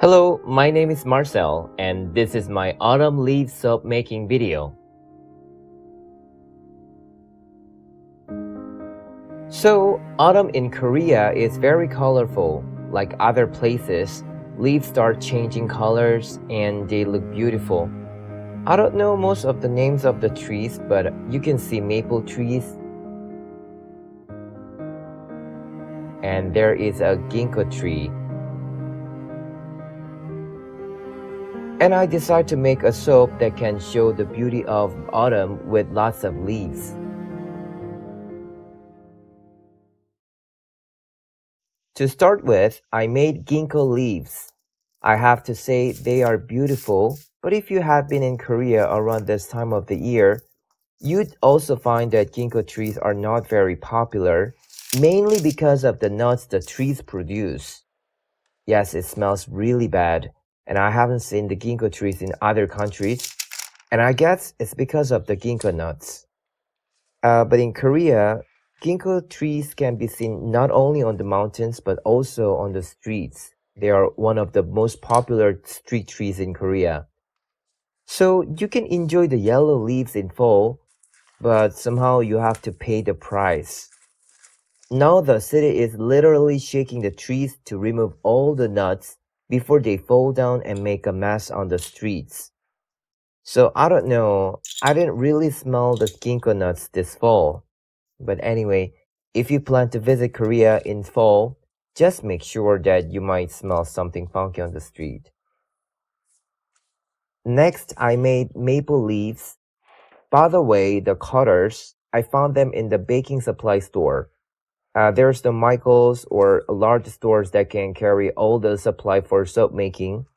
Hello, my name is Marcel, and this is my autumn leaf soap making video. So, autumn in Korea is very colorful. Like other places, leaves start changing colors and they look beautiful. I don't know most of the names of the trees, but you can see maple trees, and there is a ginkgo tree. And I decided to make a soap that can show the beauty of autumn with lots of leaves. To start with, I made ginkgo leaves. I have to say they are beautiful, but if you have been in Korea around this time of the year, you'd also find that ginkgo trees are not very popular, mainly because of the nuts the trees produce. Yes, it smells really bad, and I haven't seen the ginkgo trees in other countries, and I guess it's because of the ginkgo nuts. But in Korea, ginkgo trees can be seen not only on the mountains but also on the streets. They are one of the most popular street trees in Korea. So you can enjoy the yellow leaves in fall, but somehow you have to pay the price. Now the city is literally shaking the trees to remove all the nuts before they fall down and make a mess on the streets. So I don't know, I didn't really smell the ginkgo nuts this fall. But anyway, if you plan to visit Korea in fall, just make sure that you might smell something funky on the street. Next, I made maple leaves. By the way, the cutters, I found them in the baking supply store. There's the Michaels or large stores that can carry all the supply for soap making.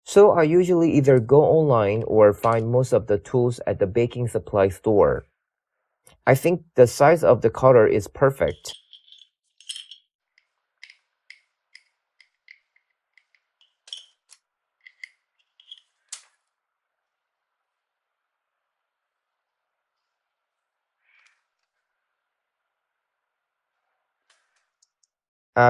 So I usually either go online or find most of the tools at the baking supply store. I think the size of the cutter is perfect.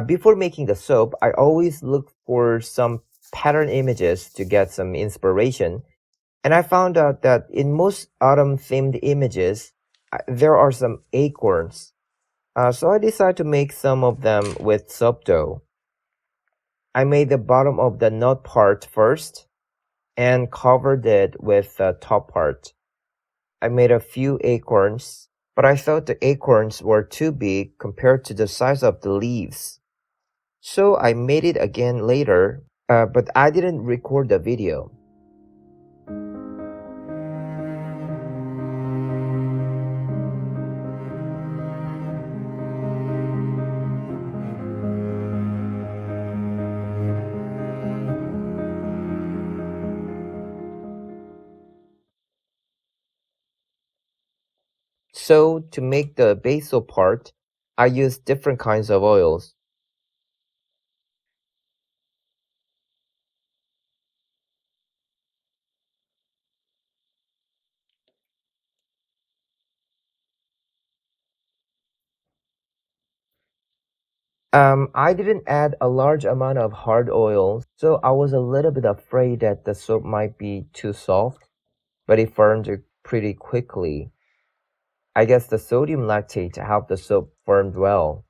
Before making the soap, I always look for some pattern images to get some inspiration. And I found out that in most autumn themed images, there are some acorns. So I decided to make some of them with soap dough. I made the bottom of the nut part first and covered it with the top part. I made a few acorns, but I thought the acorns were too big compared to the size of the leaves. So I made it again later, but I didn't record the video. So to make the basil part, I used different kinds of oils. I didn't add a large amount of hard oil, so I was a little bit afraid that the soap might be too soft, but it formed pretty quickly. I guess the sodium lactate helped the soap form well.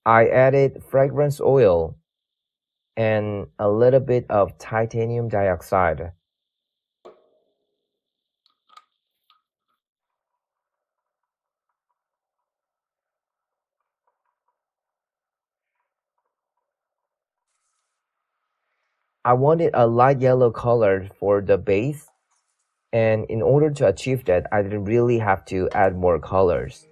I added fragrance oil and a little bit of titanium dioxide. I wanted a light yellow color for the base, and in order to achieve that, I didn't really have to add more colors.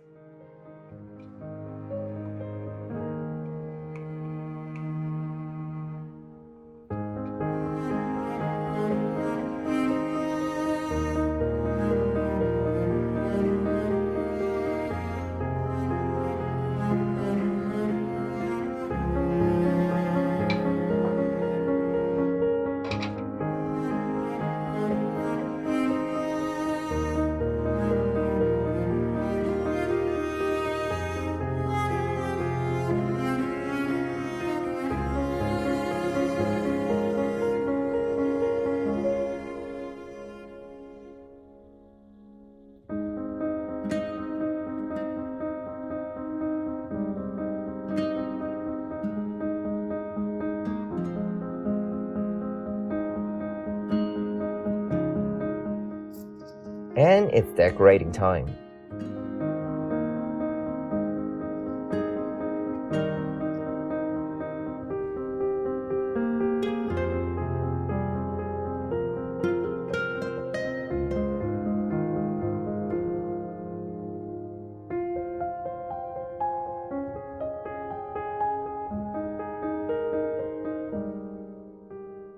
And it's decorating time.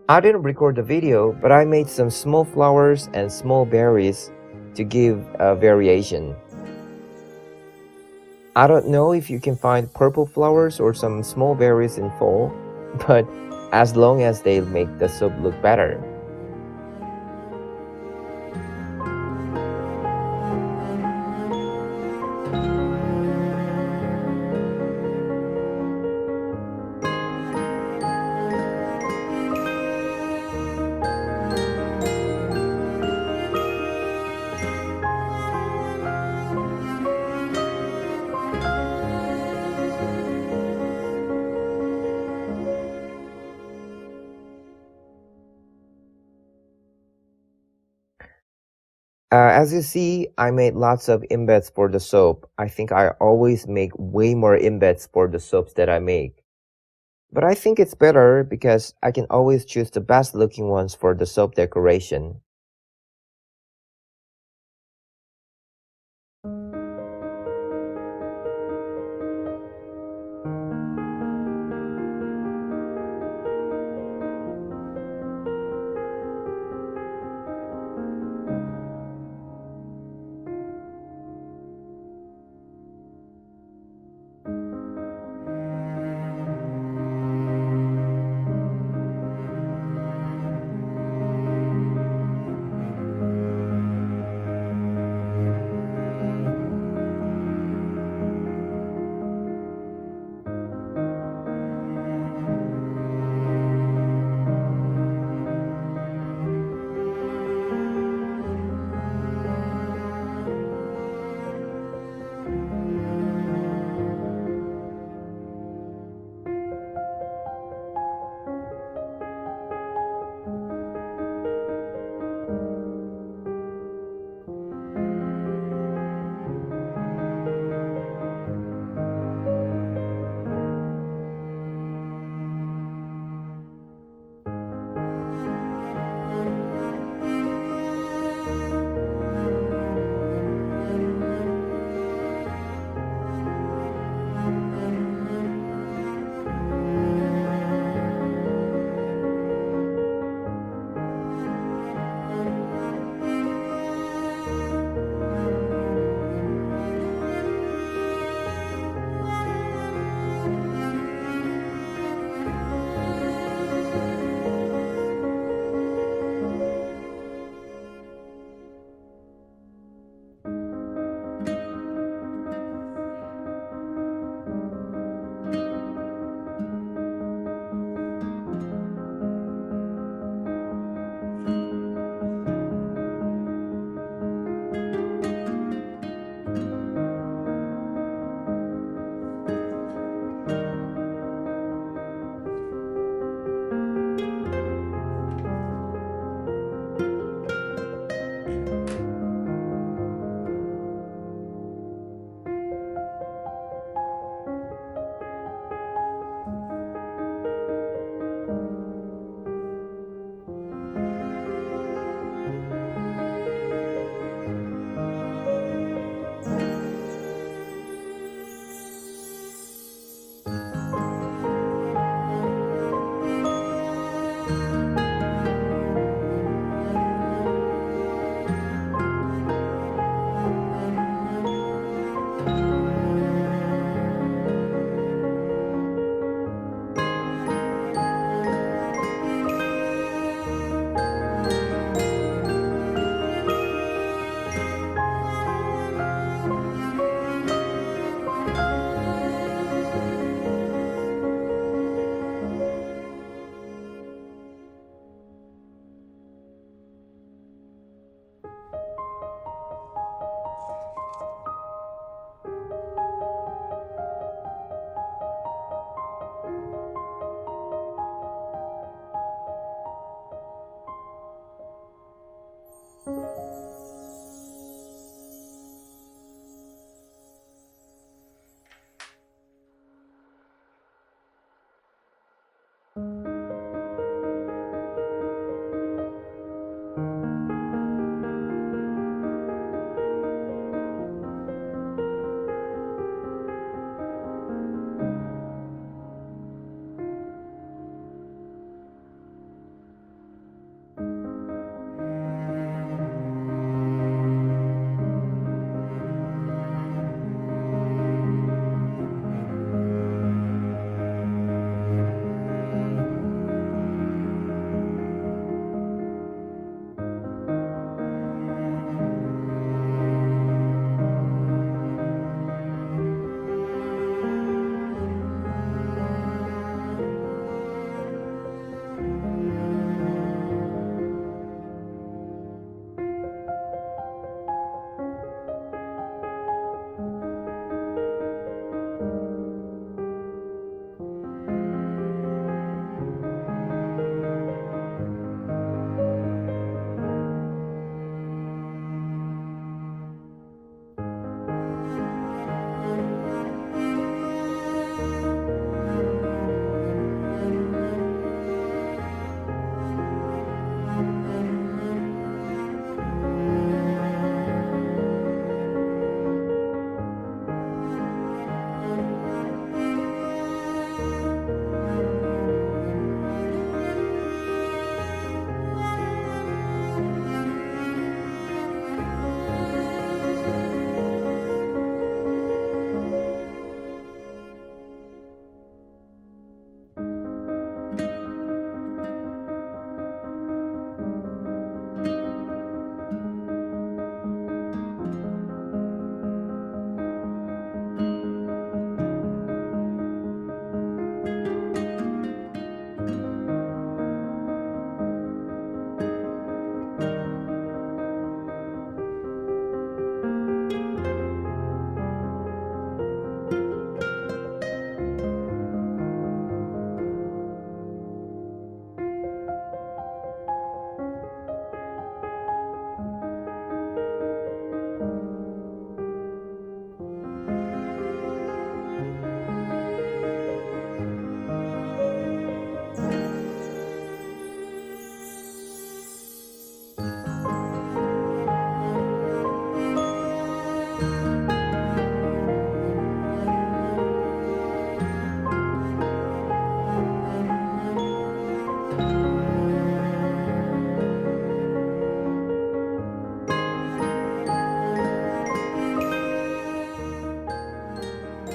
I didn't record the video, but I made some small flowers and small berries to give a variation. I don't know if you can find purple flowers or some small berries in fall, but as long as they make the soup look better. As you see, I made lots of embeds for the soap. I think I always make way more embeds for the soaps that I make. But I think it's better because I can always choose the best looking ones for the soap decoration.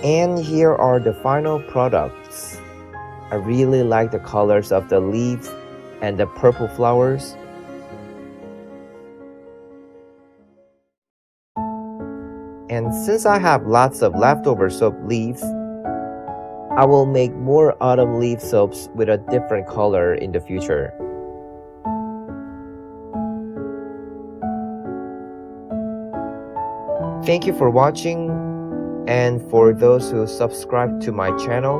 And here are the final products. I really like the colors of the leaves and the purple flowers. And since I have lots of leftover soap leaves, I will make more autumn leaf soaps with a different color in the future. Thank you for watching, and for those who subscribe to my channel,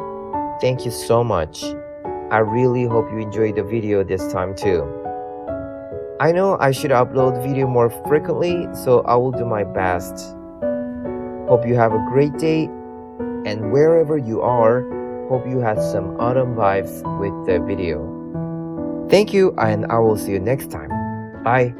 thank you so much. I really hope you enjoyed the video this time too. I know I should upload video more frequently, so I will do my best. Hope you have a great day, and wherever you are, hope you had some autumn vibes with the video. Thank you, and I will see you next time. Bye.